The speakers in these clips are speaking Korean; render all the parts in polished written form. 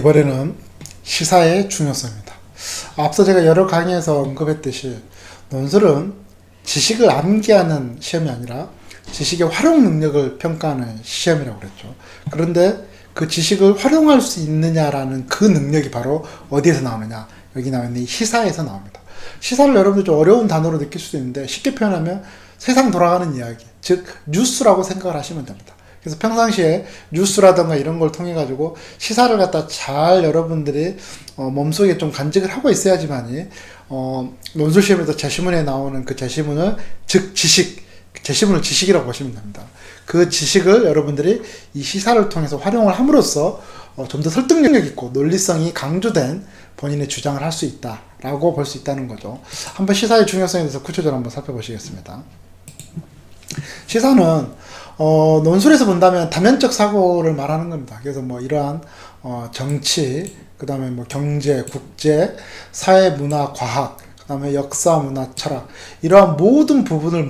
이번에는 시사의 중요성입니다. 앞서 제가 여러 강의에서 언급했듯이 논술은 지식을 암기하는 시험이 아니라 지식의 활용 능력을 평가하는 시험이라고 그랬죠. 그런데 그 지식을 활용할 수 있느냐라는 그 능력이 바로 어디에서 나오느냐? 여기 나와 있는 시사에서 나옵니다. 시사를 여러분들 좀 어려운 단어로 느낄 수도 있는데 쉽게 표현하면 세상 돌아가는 이야기, 즉 뉴스라고 생각을 하시면 됩니다. 그래서 평상시에 뉴스라든가 이런 걸 통해 가지고 시사를 갖다 잘 여러분들이 몸속에 좀 간직을 하고 있어야지만이 논술 시험에서 제시문에 나오는 그 제시문을 즉 제시문을 지식이라고 보시면 됩니다. 그 지식을 여러분들이 이 시사를 통해서 활용을 함으로써 좀 더 설득력 있고 논리성이 강조된 본인의 주장을 할 수 있다라고 볼 수 있다는 거죠. 한번 시사의 중요성에 대해서 구체적으로 한번 살펴보시겠습니다. 시사는 논술에서 본다면 다면적 사고를 말하는 겁니다. 그래서 뭐 이러한 정치, 그 다음에 뭐 경제, 국제, 사회, 문화, 과학, 그 다음에 역사, 문화, 철학, 이러한 모든 부분을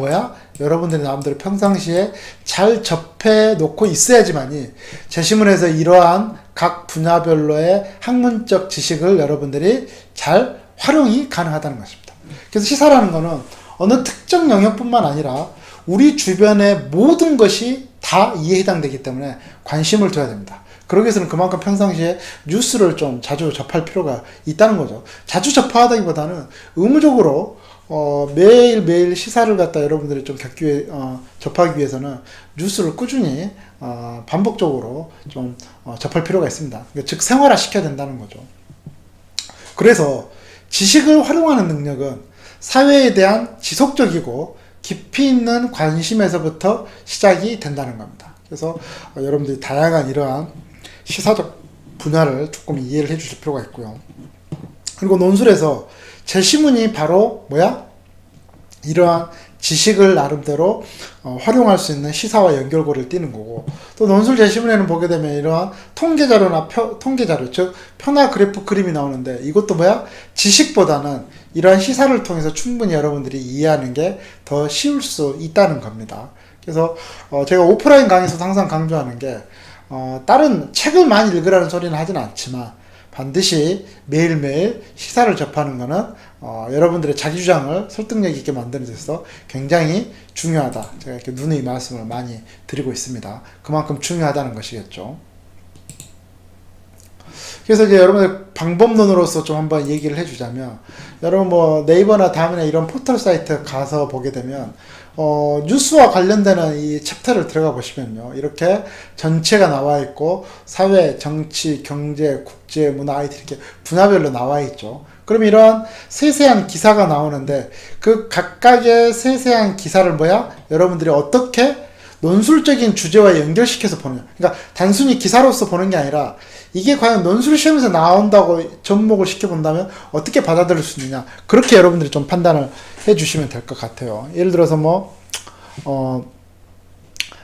여러분들이 나름대로 평상시에 잘 접해 놓고 있어야지만이 제시문에서 이러한 각 분야별로의 학문적 지식을 여러분들이 잘 활용이 가능하다는 것입니다. 그래서 시사라는 것은 어느 특정 영역뿐만 아니라 우리 주변의 모든 것이 다 이에 해당되기 때문에 관심을 둬야 됩니다. 그러기 위해서는 그만큼 평상시에 뉴스를 좀 자주 접할 필요가 있다는 거죠. 자주 접하다기보다는 의무적으로 매일매일 시사를 갖다 여러분들이 좀 접하기 위해서는 뉴스를 꾸준히 반복적으로 좀 접할 필요가 있습니다. 즉 생활화 시켜야 된다는 거죠. 그래서 지식을 활용하는 능력은 사회에 대한 지속적이고 깊이 있는 관심에서부터 시작이 된다는 겁니다. 그래서 여러분들이 다양한 이러한 시사적 분야를 조금 이해를 해 주실 필요가 있고요. 그리고 논술에서 제시문이 바로 이러한 지식을 나름대로 활용할 수 있는 시사와 연결고리를 띠는 거고, 또 논술 제시문에는 보게 되면 이러한 통계자료나 통계자료, 즉 표나 그래프 그림이 나오는데 이것도 지식보다는 이러한 시사를 통해서 충분히 여러분들이 이해하는 게 더 쉬울 수 있다는 겁니다. 그래서 제가 오프라인 강의에서도 항상 강조하는 게 다른 책을 많이 읽으라는 소리는 하지는 않지만 반드시 매일매일 시사를 접하는 것은 여러분들의 자기 주장을 설득력 있게 만드는 데서 굉장히 중요하다. 제가 이렇게 누누이 말씀을 많이 드리고 있습니다. 그만큼 중요하다는 것이겠죠. 그래서 이제 여러분들 방법론으로서 좀 한번 얘기를 해주자면, 여러분 네이버나 다음이나 이런 포털 사이트 가서 보게 되면 뉴스와 관련되는 이 챕터를 들어가 보시면요, 이렇게 전체가 나와 있고 사회, 정치, 경제, 국제, 문화, IT 이렇게 분야별로 나와 있죠. 그럼 이러한 세세한 기사가 나오는데 그 각각의 세세한 기사를 여러분들이 어떻게 논술적인 주제와 연결시켜서 보느냐. 그러니까 단순히 기사로서 보는 게 아니라 이게 과연 논술 시험에서 나온다고 접목을 시켜본다면 어떻게 받아들일 수 있느냐. 그렇게 여러분들이 좀 판단을 해 주시면 될 것 같아요. 예를 들어서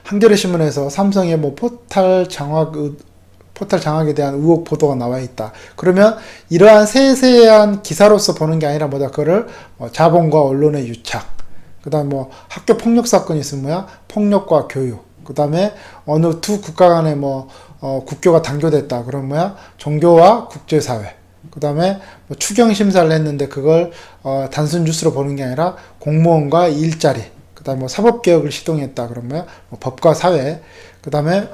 한겨레 신문에서 삼성의 포탈 장악에 대한 의혹 보도가 나와 있다. 그러면 이러한 세세한 기사로서 보는 게 아니라 그거를 자본과 언론의 유착, 그 다음에 학교 폭력 사건이 있으면 폭력과 교육, 그 다음에 어느 두 국가 간에 국교가 단교됐다. 그러면 종교와 국제사회, 그 다음에 추경 심사를 했는데 그걸 단순 뉴스로 보는 게 아니라 공무원과 일자리, 그 다음에 사법개혁을 시동했다. 그러면 법과 사회, 그 다음에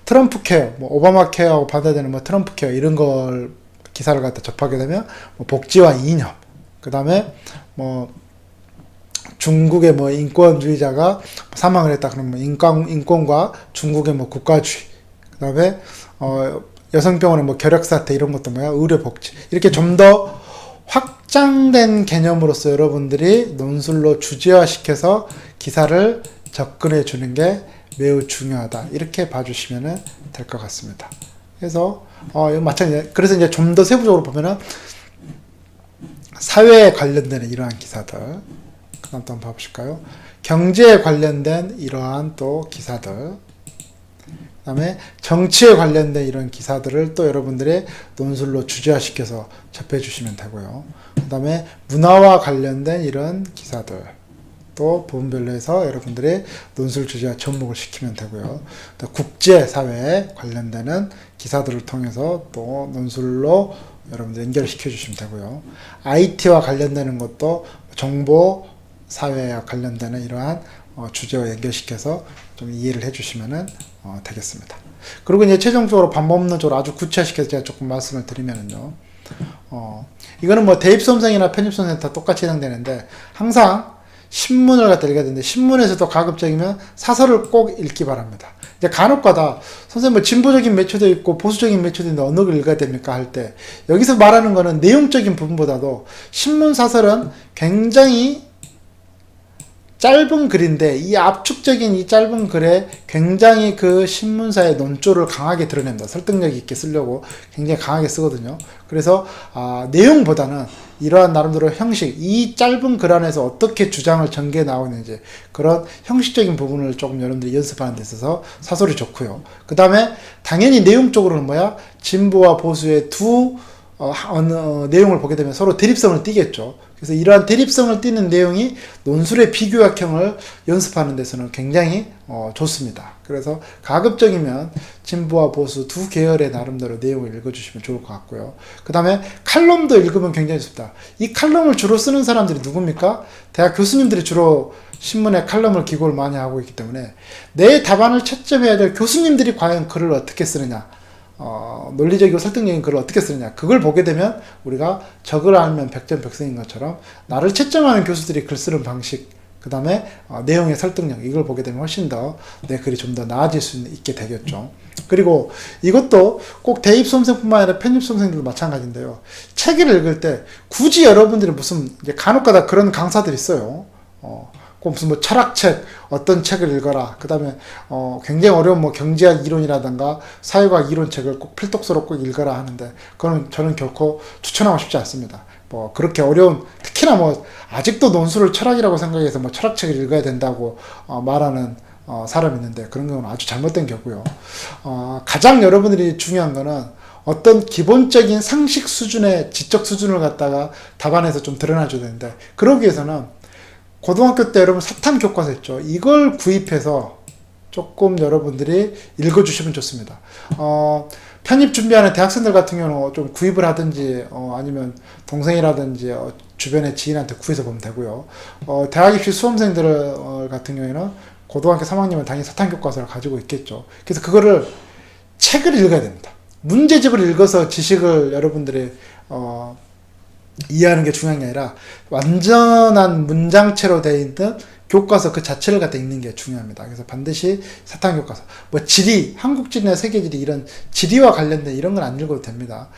트럼프 케어, 오바마 케어하고 반대되는 트럼프 케어 이런 걸 기사를 갖다 접하게 되면 복지와 이념, 그 다음에 중국의 인권주의자가 사망을 했다. 그러면 인권과 중국의 국가주의, 그 다음에 여성병원의 결핵사태 이런 것도 의료복지, 이렇게 좀 더 확장된 개념으로서 여러분들이 논술로 주제화시켜서 기사를 접근해 주는 게 매우 중요하다. 이렇게 봐주시면 될 것 같습니다. 그래서 마찬가지. 그래서 이제 좀 더 세부적으로 보면은 사회에 관련되는 이러한 기사들, 그다음 또 한번 봐보실까요? 경제에 관련된 이러한 또 기사들, 그 다음에 정치에 관련된 이런 기사들을 또 여러분들의 논술로 주제화시켜서 접해 주시면 되고요. 그 다음에 문화와 관련된 이런 기사들, 또 부분별로 해서 여러분들이 논술 주제와 접목을 시키면 되고요. 또 국제사회에 관련되는 기사들을 통해서 또 논술로 여러분들 연결시켜 주시면 되고요. IT와 관련되는 것도 정보 사회와 관련되는 이러한 주제와 연결시켜서 좀 이해를 해주시면 되겠습니다. 그리고 이제 최종적으로 방법론적으로 아주 구체화시켜서 제가 조금 말씀을 드리면은요. 이거는 뭐 대입수험생이나 편입수험생 다 똑같이 해당되는데, 항상 신문을 갖다 읽어야 되는데, 신문에서도 가급적이면 사설을 꼭 읽기 바랍니다. 이제 간혹가다 선생님 뭐 진보적인 매체도 있고 보수적인 매체도 있는데 어느 걸 읽어야 됩니까 할 때, 여기서 말하는 거는 내용적인 부분보다도 신문 사설은 굉장히 짧은 글인데, 이 압축적인 이 짧은 글에 굉장히 그 신문사의 논조를 강하게 드러냅니다. 설득력 있게 쓰려고 굉장히 강하게 쓰거든요. 그래서 내용보다는 이러한 나름대로 형식, 이 짧은 글 안에서 어떻게 주장을 전개 나오는지 그런 형식적인 부분을 조금 여러분들이 연습하는 데 있어서 사설이 좋고요. 그 다음에 당연히 내용적으로는 뭐야? 진보와 보수의 두 내용을 보게 되면 서로 대립성을 띠겠죠. 그래서 이러한 대립성을 띠는 내용이 논술의 비교약형을 연습하는 데서는 굉장히 좋습니다. 그래서 가급적이면 진보와 보수 두 계열의 나름대로 내용을 읽어주시면 좋을 것 같고요. 그 다음에 칼럼도 읽으면 굉장히 좋습니다. 이 칼럼을 주로 쓰는 사람들이 누굽니까? 대학 교수님들이 주로 신문에 칼럼을 기고를 많이 하고 있기 때문에 내 답안을 채점해야 될 교수님들이 과연 글을 어떻게 쓰느냐, 논리적이고 설득적인 글을 어떻게 쓰느냐, 그걸 보게 되면 우리가 적을 알면 백전백승인 것처럼 나를 채점하는 교수들이 글 쓰는 방식, 그 다음에 내용의 설득력, 이걸 보게 되면 훨씬 더 내 글이 좀 더 나아질 수 있게 되겠죠. 그리고 이것도 꼭 대입수험생뿐만 아니라 편입수험생들도 마찬가지인데요. 책을 읽을 때 굳이 여러분들이 무슨 이제 간혹가다 그런 강사들이 있어요. 꼭 무슨 뭐 철학책, 어떤 책을 읽어라. 그 다음에 굉장히 어려운 뭐 경제학 이론이라든가 사회과학 이론책을 꼭 필독서로 꼭 읽어라 하는데, 그건 저는 결코 추천하고 싶지 않습니다. 뭐 그렇게 어려운, 특히나 뭐 아직도 논술을 철학이라고 생각해서 뭐 철학책을 읽어야 된다고 말하는 사람이 있는데, 그런 경우는 아주 잘못된 경우고요. 가장 여러분들이 중요한 거는 어떤 기본적인 상식 수준의 지적 수준을 갖다가 답안에서 좀 드러나줘야 되는데, 그러기 위해서는 고등학교 때 여러분 사탐 교과서 있죠. 이걸 구입해서 조금 여러분들이 읽어주시면 좋습니다. 편입 준비하는 대학생들 같은 경우는 좀 구입을 하든지 아니면 동생이라든지 주변의 지인한테 구해서 보면 되고요. 대학 입시 수험생들 같은 경우에는 고등학교 3학년은 당연히 사탐 교과서를 가지고 있겠죠. 그래서 그거를 책을 읽어야 됩니다. 문제집을 읽어서 지식을 여러분들이 이해하는 게 중요한 게 아니라 완전한 문장체로 되어 있는 교과서 그 자체를 갖다 읽는 게 중요합니다. 그래서 반드시 사탐 교과서, 뭐 지리, 한국 지리나 세계 지리, 이런 지리와 관련된 이런 건 안 읽어도 됩니다.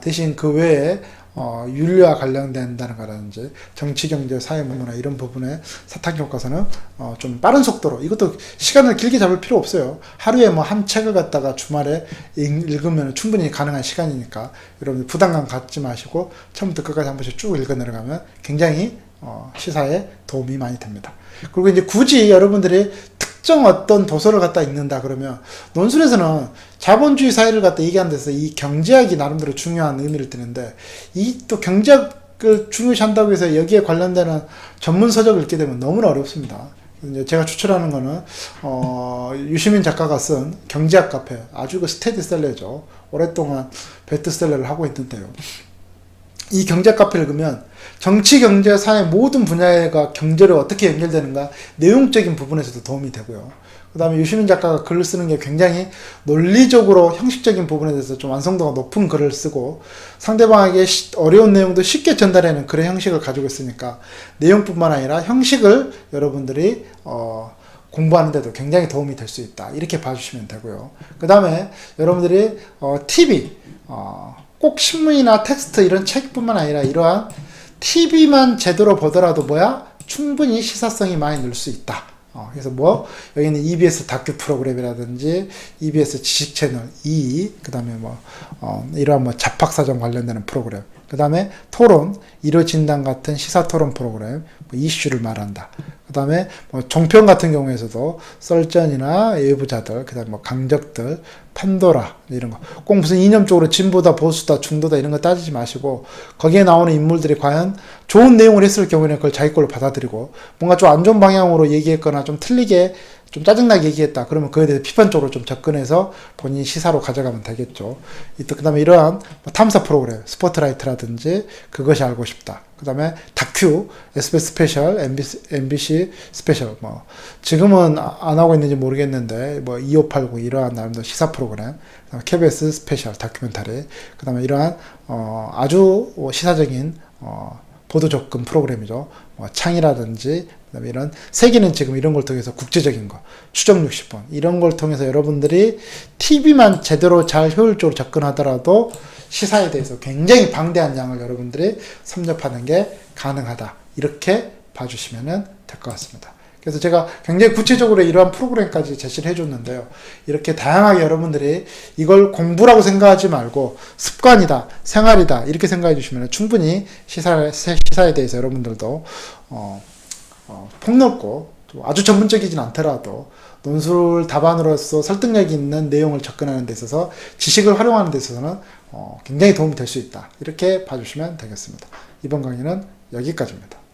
대신 그 외에 윤리와 관련된다는 거라든지 정치, 경제, 사회, 문화 이런 부분에 사탐 교과서는 좀 빠른 속도로, 이것도 시간을 길게 잡을 필요 없어요. 하루에 뭐 한 책을 갖다가 주말에 읽으면 충분히 가능한 시간이니까 여러분들 부담감 갖지 마시고 처음부터 끝까지 한 번씩 쭉 읽어 내려가면 굉장히 시사에 도움이 많이 됩니다. 그리고 이제 굳이 여러분들이 특정 어떤 도서를 갖다 읽는다 그러면, 논술에서는 자본주의 사회를 갖다 얘기하는 데서 이 경제학이 나름대로 중요한 의미를 띠는데, 이 또 경제학을 중요시한다고 해서 여기에 관련되는 전문 서적을 읽게 되면 너무나 어렵습니다. 이제 제가 추천하는 거는 유시민 작가가 쓴 경제학 카페, 아주 그 스테디셀러죠. 오랫동안 베스트셀러를 하고 있는데요. 이 경제 카페를 읽으면 정치, 경제, 사회 모든 분야가 경제로 어떻게 연결되는가 내용적인 부분에서도 도움이 되고요. 그 다음에 유시민 작가가 글을 쓰는 게 굉장히 논리적으로 형식적인 부분에 대해서 좀 완성도가 높은 글을 쓰고, 상대방에게 어려운 내용도 쉽게 전달하는 글의 형식을 가지고 있으니까 내용뿐만 아니라 형식을 여러분들이 공부하는 데도 굉장히 도움이 될 수 있다, 이렇게 봐주시면 되고요. 그 다음에 여러분들이 TV, 꼭 신문이나 텍스트 이런 책뿐만 아니라 이러한 TV만 제대로 보더라도 충분히 시사성이 많이 늘 수 있다. 그래서 여기는 EBS 다큐 프로그램이라든지 EBS 지식 채널 그 다음에 이러한 잡학사정 관련되는 프로그램, 그 다음에 토론, 일요 진단 같은 시사 토론 프로그램, 이슈를 말한다. 그 다음에 뭐 종편 같은 경우에서도 썰전이나 예부자들, 그 다음에 뭐 강적들, 판도라 이런 거 꼭 무슨 이념적으로 진보다 보수다 중도다 이런 거 따지지 마시고 거기에 나오는 인물들이 과연 좋은 내용을 했을 경우에는 그걸 자기 걸로 받아들이고 뭔가 좀 안 좋은 방향으로 얘기했거나 좀 틀리게 좀 짜증나게 얘기했다. 그러면 그에 대해서 비판적으로 좀 접근해서 본인 시사로 가져가면 되겠죠. 그 다음에 이러한 탐사 프로그램, 스포트라이트라든지 그것이 알고 싶다. 그 다음에 다큐, SBS 스페셜, MBC 스페셜, 뭐, 지금은 안 하고 있는지 모르겠는데, 뭐, 2580 이러한 나름대로 시사 프로그램, KBS 스페셜 다큐멘터리, 그 다음에 이러한, 아주 시사적인, 보도 접근 프로그램이죠. 뭐 창이라든지 그다음에 이런 세계는 지금 이런 걸 통해서 국제적인 거 추정 60번 이런 걸 통해서 여러분들이 TV만 제대로 잘 효율적으로 접근하더라도 시사에 대해서 굉장히 방대한 양을 여러분들이 섭렵하는 게 가능하다. 이렇게 봐주시면 될 것 같습니다. 그래서 제가 굉장히 구체적으로 이러한 프로그램까지 제시를 해줬는데요. 이렇게 다양하게 여러분들이 이걸 공부라고 생각하지 말고 습관이다, 생활이다 이렇게 생각해 주시면 충분히 시사에 대해서 여러분들도 폭넓고 아주 전문적이진 않더라도 논술 답안으로서 설득력 있는 내용을 접근하는 데 있어서 지식을 활용하는 데 있어서는 굉장히 도움이 될 수 있다. 이렇게 봐주시면 되겠습니다. 이번 강의는 여기까지입니다.